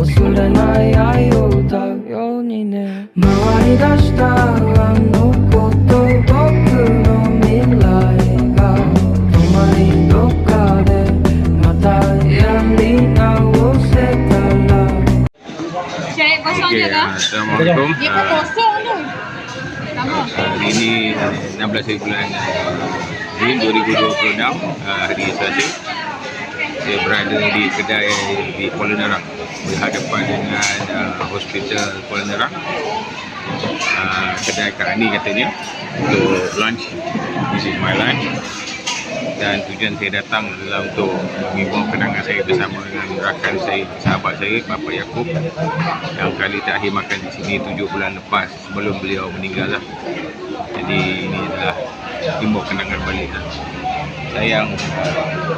忘れない愛を歌うようにね回り出したあのこと僕の未来が止まりどっかでまたやり直せたら Cek kosong je kah? Assalamualaikum. Dia pun kosong tu. Sama. Hari ini 16 hari bulan Jun 2026, hari Selasa. Saya berada di kedai di Kuala Nerang berhadapan dengan hospital Kuala Nerang. Kedai Kak Ani katanya untuk lunch. This is my lunch. Dan tujuan saya datang adalah untuk mengimbau kenangan saya bersama dengan rakan saya, sahabat saya, Bapa Yaakob, yang kali terakhir makan di sini 7 bulan lepas sebelum beliau meninggal lah. Jadi ini adalah imbau kenangan balik lah. Sayang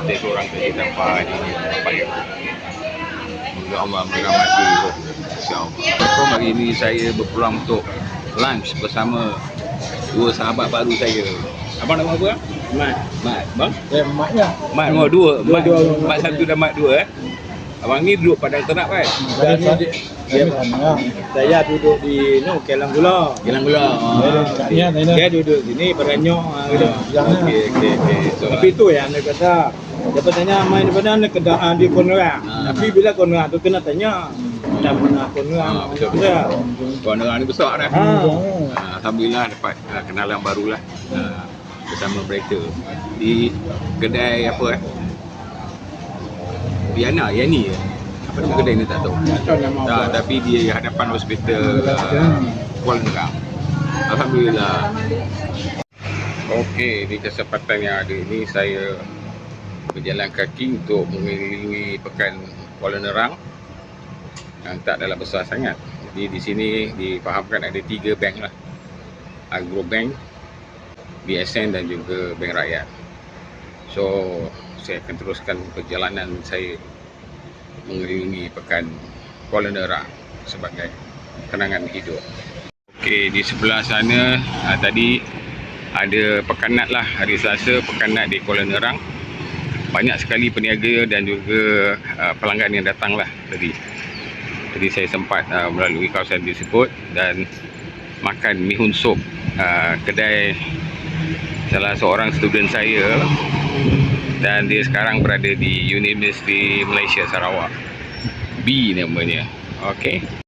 saya seorang kerja tanpa adanya Bapa Yaakob. Semoga Allah merahmati roh, insyaAllah. Hari ini saya berpeluang untuk lunch bersama dua sahabat baru saya. Abang nama apa? Mat. Mat. Bang? Maknya. Mat nombor dua. Mat satu dan Mat dua. Abang ni duduk Padang Ternak kan? Saya duduk di Kelang Gula. Kelang Gula. Dia duduk sini Peranyok gitu. Okey. Tapi itu yang dia kata dia tanya main daripada kedai di Konrang. Tapi bila Konrang tu kena tanya dah pernah Konrang. Betul. Konrang ni besar dah. Alhamdulillah dapat kenalan barulah bersama mereka di kedai apa Yani apa nama kedai ni tak tahu. Tapi di hadapan hospital Kuala Nerang. Alhamdulillah. Okey, di kesempatan yang ada ini saya berjalan kaki untuk mengelilingi pekan Kuala Nerang yang tak adalah besar sangat. Jadi di sini difahamkan ada 3 bank lah. Agro Bank, BSN dan juga Bank Rakyat. So saya akan teruskan perjalanan saya mengelilingi pekan Kuala Nerang sebagai kenangan hidup. Okey, di sebelah sana tadi ada pekanat lah, hari Selasa pekanat di Kuala Nerang. Banyak sekali peniaga dan juga pelanggan yang datang lah tadi. Jadi saya sempat melalui kawasan tersebut dan makan mihun sup kedai salah seorang student saya, dan dia sekarang berada di Universiti Malaysia Sarawak. B namanya. Okey.